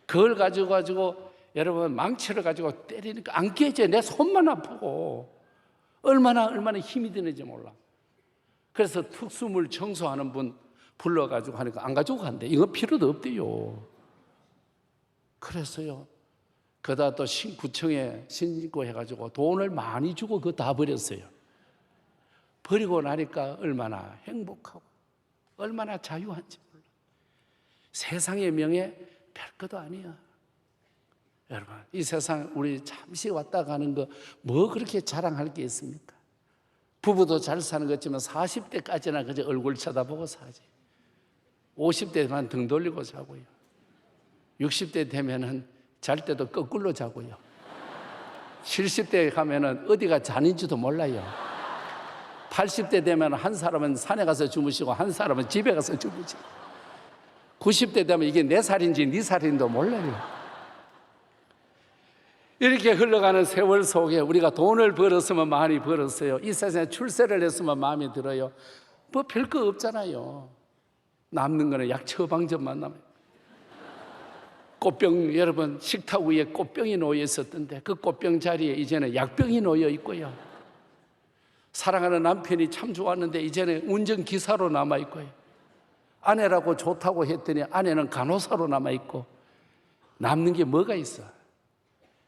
그걸 가지고 여러분 망치를 가지고 때리니까 안 깨져. 내 손만 아프고 얼마나 힘이 드는지 몰라. 그래서 특수물 청소하는 분 불러가지고 하니까 안 가지고 간대. 이거 필요도 없대요. 그래서요 그다 또 구청에 신고해가지고 돈을 많이 주고 그거 다 버렸어요. 버리고 나니까 얼마나 행복하고 얼마나 자유한지 몰라. 세상의 명예 별것도 아니야. 여러분 이 세상 우리 잠시 왔다 가는 거 뭐 그렇게 자랑할 게 있습니까? 부부도 잘 사는 것 같지만 40대까지나 그저 얼굴 쳐다보고 사지. 50대만 등 돌리고 자고요. 60대 되면은 잘 때도 거꾸로 자고요. 70대 가면은 어디가 잔인지도 몰라요. 80대 되면 한 사람은 산에 가서 주무시고 한 사람은 집에 가서 주무시고 90대 되면 이게 내 살인지 네 살인도 몰라요. 이렇게 흘러가는 세월 속에 우리가 돈을 벌었으면 많이 벌었어요. 이 세상에 출세를 했으면 마음에 들어요. 뭐 별거 없잖아요. 남는 거는 약 처방전만 남아요. 꽃병 여러분 식탁 위에 꽃병이 놓여 있었던데 그 꽃병 자리에 이제는 약병이 놓여 있고요. 사랑하는 남편이 참 좋았는데 이제는 운전기사로 남아 있고요. 아내라고 좋다고 했더니 아내는 간호사로 남아 있고 남는 게 뭐가 있어?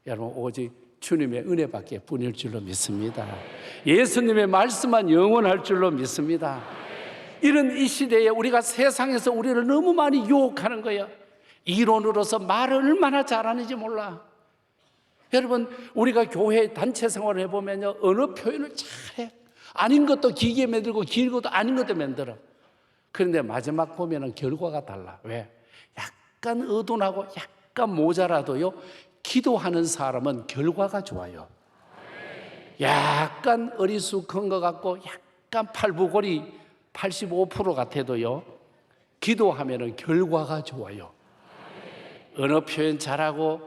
여러분 오직 주님의 은혜밖에 뿐일 줄로 믿습니다. 예수님의 말씀만 영원할 줄로 믿습니다. 이런 이 시대에 우리가 세상에서 우리를 너무 많이 유혹하는 거예요. 이론으로서 말을 얼마나 잘하는지 몰라. 여러분 우리가 교회 단체 생활을 해보면요 언어 표현을 잘해. 아닌 것도 기계 만들고 긴 것도 아닌 것도 만들어. 그런데 마지막 보면은 결과가 달라. 왜? 약간 어둔하고 약간 모자라도요 기도하는 사람은 결과가 좋아요. 약간 어리숙한 것 같고 약간 팔부골이 85% 같아도요 기도하면은 결과가 좋아요. 언어 표현 잘하고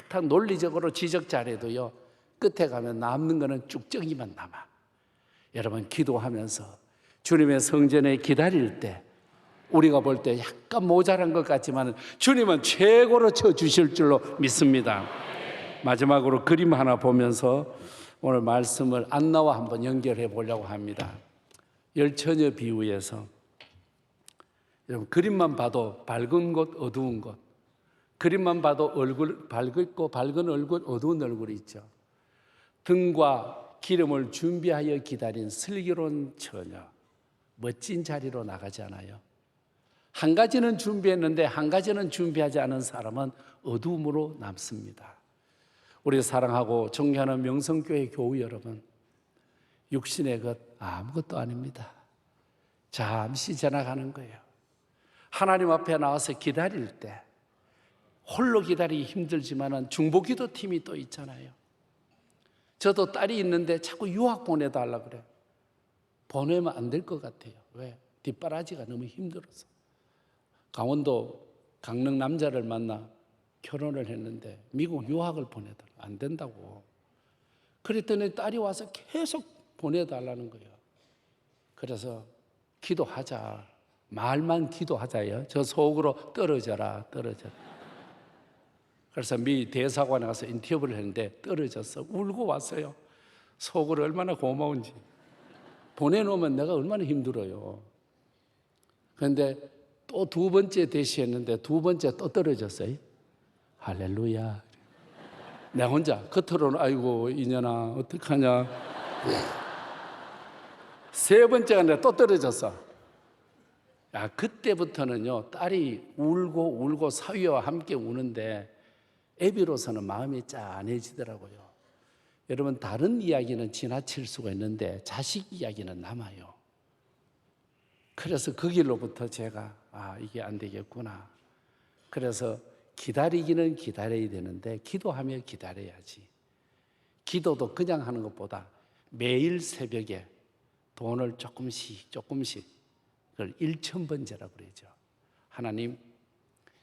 탁탁 논리적으로 지적 잘해도요 끝에 가면 남는 거는 쭉정이만 남아. 여러분 기도하면서 주님의 성전에 기다릴 때 우리가 볼 때 약간 모자란 것 같지만 주님은 최고로 쳐주실 줄로 믿습니다. 마지막으로 그림 하나 보면서 오늘 말씀을 안나와 한번 연결해 보려고 합니다. 열처녀 비유에서 여러분 그림만 봐도 밝은 곳 어두운 곳, 그림만 봐도 얼굴 밝고 밝은 얼굴 어두운 얼굴이 있죠. 등과 기름을 준비하여 기다린 슬기로운 처녀, 멋진 자리로 나가지 않아요. 한 가지는 준비했는데 한 가지는 준비하지 않은 사람은 어두움으로 남습니다. 우리 사랑하고 존경하는 명성교회 교우 여러분, 육신의 것 아무것도 아닙니다. 잠시 지나가는 거예요. 하나님 앞에 나와서 기다릴 때 홀로 기다리기 힘들지만 중보기도 팀이 또 있잖아요. 저도 딸이 있는데 자꾸 유학 보내달라 그래요. 보내면 안 될 것 같아요. 왜? 뒷바라지가 너무 힘들어서. 강원도 강릉 남자를 만나 결혼을 했는데 미국 유학을 보내달라. 안 된다고. 그랬더니 딸이 와서 계속 보내달라는 거예요. 그래서 기도하자. 말만 기도하자요. 저 속으로 떨어져라. 그래서 미 대사관에 가서 인터뷰를 했는데 떨어져서 울고 왔어요. 속으로 얼마나 고마운지. 보내놓으면 내가 얼마나 힘들어요. 그런데 또 두 번째 대시했는데 두 번째 또 떨어졌어요. 할렐루야. 내가 혼자 겉으로는 아이고 이년아 어떡하냐. 세 번째가 내가 또 떨어졌어. 야, 그때부터는요 딸이 울고 사위와 함께 우는데 애비로서는 마음이 짠해지더라고요. 여러분, 다른 이야기는 지나칠 수가 있는데 자식 이야기는 남아요. 그래서 그 길로부터 제가 이게 안 되겠구나. 그래서 기다리기는 기다려야 되는데 기도하며 기다려야지. 기도도 그냥 하는 것보다 매일 새벽에 돈을 조금씩 그걸 1000번제라고 그러죠. 하나님,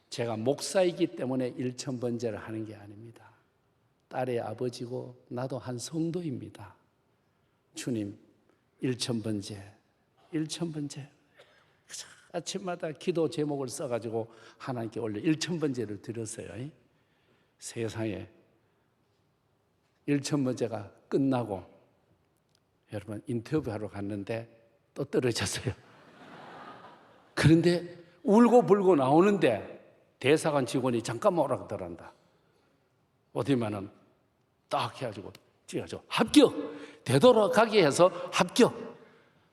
제가 목사이기 때문에 1000번제를 하는 게 아닙니다. 딸의 아버지고 나도 한 성도입니다. 주님, 1000번제 아침마다 기도 제목을 써가지고 하나님께 올려 1000번제를 드렸어요. 세상에 1000번제가 끝나고 여러분 인터뷰하러 갔는데 또 떨어졌어요. 그런데 울고 불고 나오는데 대사관 직원이 잠깐만 오라 그러더란다. 어디면은 딱 해가지고 찍어줘. 합격! 되돌아가게 해서 합격!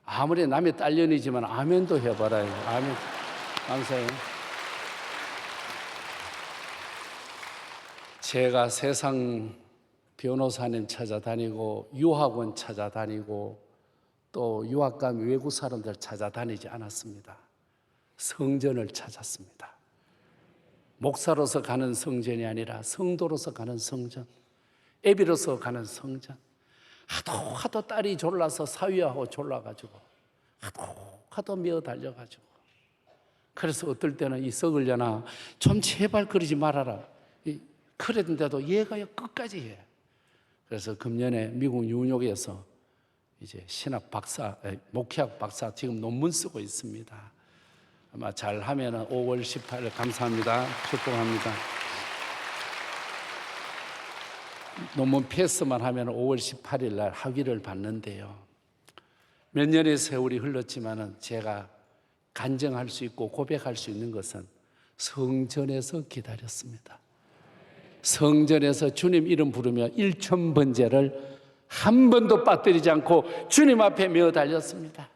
아무리 남의 딸년이지만 아멘도 해봐라요. 아멘. 감사해요. 제가 세상 변호사님 찾아다니고 유학원 찾아다니고 또 유학 간 외국 사람들 찾아다니지 않았습니다. 성전을 찾았습니다. 목사로서 가는 성전이 아니라 성도로서 가는 성전, 애비로서 가는 성전. 하도 딸이 졸라서 사위하고 졸라가지고 하도 메어 달려가지고 그래서 어떨 때는 이 썩을려나 좀 제발 그러지 말아라. 그랬는데도 얘가 끝까지 해. 그래서 금년에 미국 뉴욕에서 이제 목회학 박사 지금 논문 쓰고 있습니다. 아마 잘하면 5월 18일 감사합니다. 축복합니다. 논문 패스만 하면 5월 18일 날 학위를 받는데요. 몇 년의 세월이 흘렀지만은 제가 간증할 수 있고 고백할 수 있는 것은 성전에서 기다렸습니다. 성전에서 주님 이름 부르며 1000번제를 한 번도 빠뜨리지 않고 주님 앞에 메어 달렸습니다.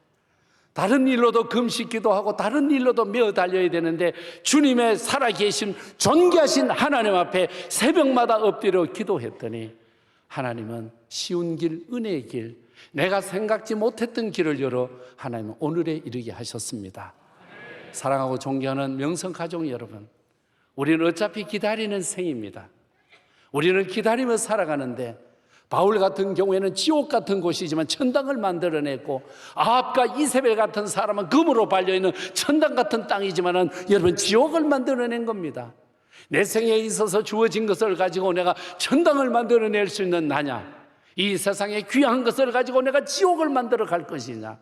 다른 일로도 금식 기도하고 다른 일로도 메어 달려야 되는데 주님의 살아계신 존귀하신 하나님 앞에 새벽마다 엎드려 기도했더니 하나님은 쉬운 길, 은혜의 길, 내가 생각지 못했던 길을 열어 하나님은 오늘에 이르게 하셨습니다. 사랑하고 존경하는 명성가족 여러분, 우리는 어차피 기다리는 생입니다. 우리는 기다리며 살아가는데 바울 같은 경우에는 지옥 같은 곳이지만 천당을 만들어냈고 아합과 이세벨 같은 사람은 금으로 발려있는 천당 같은 땅이지만 여러분 지옥을 만들어낸 겁니다. 내 생에 있어서 주어진 것을 가지고 내가 천당을 만들어낼 수 있는 나냐, 이 세상에 귀한 것을 가지고 내가 지옥을 만들어 갈 것이냐.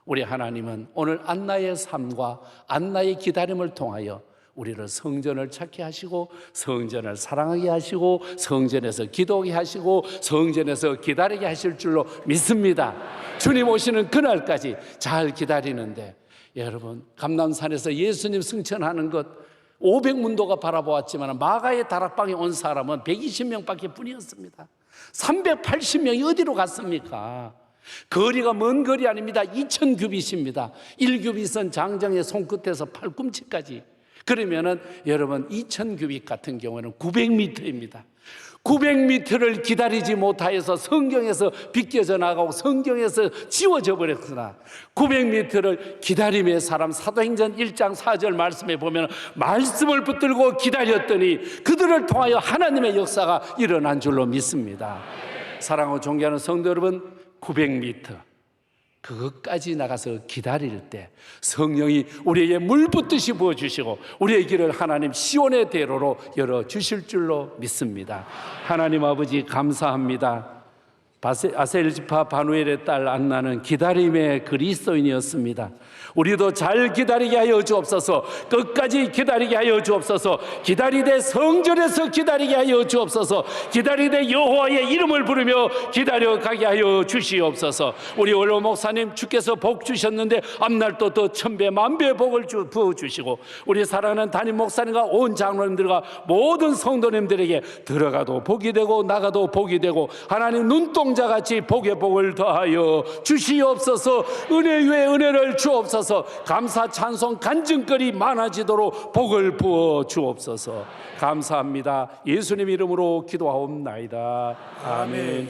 우리 하나님은 오늘 안나의 삶과 안나의 기다림을 통하여 우리를 성전을 찾게 하시고 성전을 사랑하게 하시고 성전에서 기도하게 하시고 성전에서 기다리게 하실 줄로 믿습니다. 주님 오시는 그날까지 잘 기다리는데 여러분, 감람산에서 예수님 승천하는 것 500문도가 바라보았지만 마가의 다락방에 온 사람은 120명밖에 뿐이었습니다. 380명이 어디로 갔습니까? 거리가 먼 거리 아닙니다. 2000규빗입니다. 1규빗은 장정의 손끝에서 팔꿈치까지. 그러면은 여러분 2000규빗 같은 경우는 900m입니다. 900m를 기다리지 못하여서 성경에서 비껴져 나가고 성경에서 지워져 버렸으나 900m를 기다림의 사람, 사도행전 1장 4절 말씀에 보면 말씀을 붙들고 기다렸더니 그들을 통하여 하나님의 역사가 일어난 줄로 믿습니다. 사랑하고 존경하는 성도 여러분, 900m 그것까지 나가서 기다릴 때 성령이 우리에게 물 붓듯이 부어주시고 우리의 길을 하나님 시온의 대로로 열어주실 줄로 믿습니다. 하나님 아버지 감사합니다. 아셀 지파 바누엘의 딸 안나는 기다림의 그리스도인이었습니다. 우리도 잘 기다리게 하여 주옵소서. 끝까지 기다리게 하여 주옵소서. 기다리되 성전에서 기다리게 하여 주옵소서. 기다리되 여호와의 이름을 부르며 기다려가게 하여 주시옵소서. 우리 원로 목사님 주께서 복 주셨는데 앞날도 더 천배 만배 복을 부어주시고 우리 사랑하는 담임 목사님과 온 장로님들과 모든 성도님들에게 들어가도 복이 되고 나가도 복이 되고 하나님 눈동자같이 복의 복을 더하여 주시옵소서. 은혜 위에 은혜를 주옵소서. 감사 찬송 간증거리 많아지도록 복을 부어 주옵소서. 감사합니다. 예수님 이름으로 기도하옵나이다. 아멘.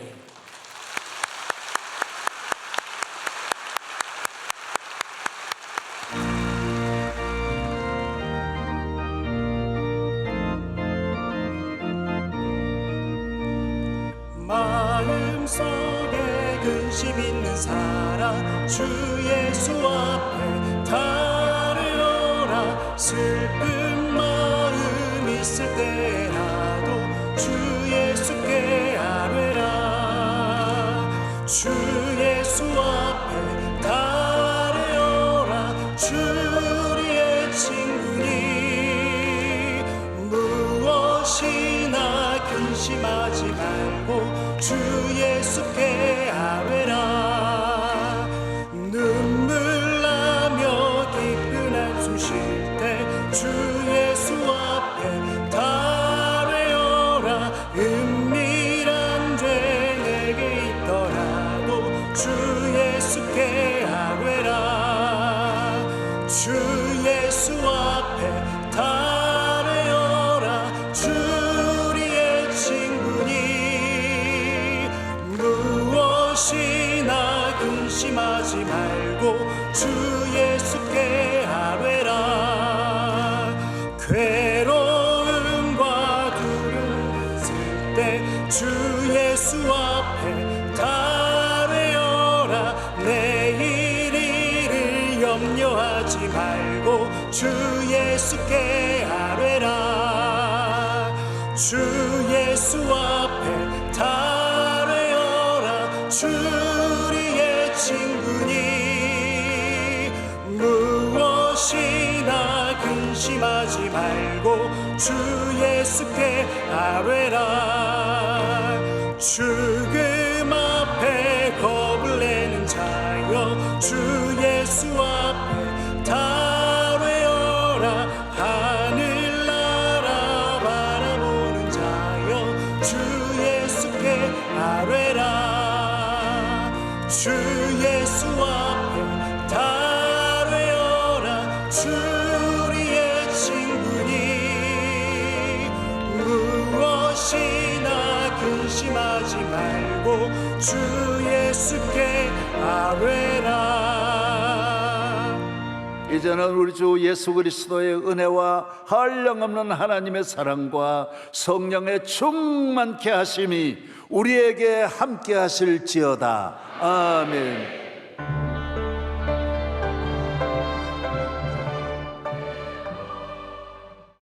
마음속에 근심 있는 사람 주 예수 앞에 달려라. 슬픈 마음 있을 때라도 주 예수께 아뢰라. 주 예수 앞에 달려라. 주 우리의 친구니 무엇이나 근심하지 말고 주 예수께 아뢰라. 눈물 나며 깊은 한숨 쉴 때 주 예수 앞에 달뢰어라. 은밀한 죄 내게 있더라도 주 예수께 아뢰라. 주 예수 앞에 달뢰어라. 주 우리의 친구니 무엇이나 근심하지 말고 주 예수께 아뢰라. 괴로움과 두려움 있을 때 주 예수 앞에 달뢰어라. 내일 일을 염려하지 말고 주 예수께 아뢰라. 주 예수 앞에 달뢰어라. 주 우리의 친구니 무엇이나 근심하지 말고 주 예수께 아뢰라. 죽음 앞에 겁을 내는 자여 주 예수 앞에 달뢰어라. 하늘나라 바라보는 자여 주 예수께 아뢰라. 주 예수 앞에 달뢰어라. 주 우리의 친구니 무엇이나 근심하지 말고 주 예수께 아뢰라. 이제는 우리 주 예수 그리스도의 은혜와 한량없는 하나님의 사랑과 성령의 충만케 하심이 우리에게 함께 하실지어다. 아멘.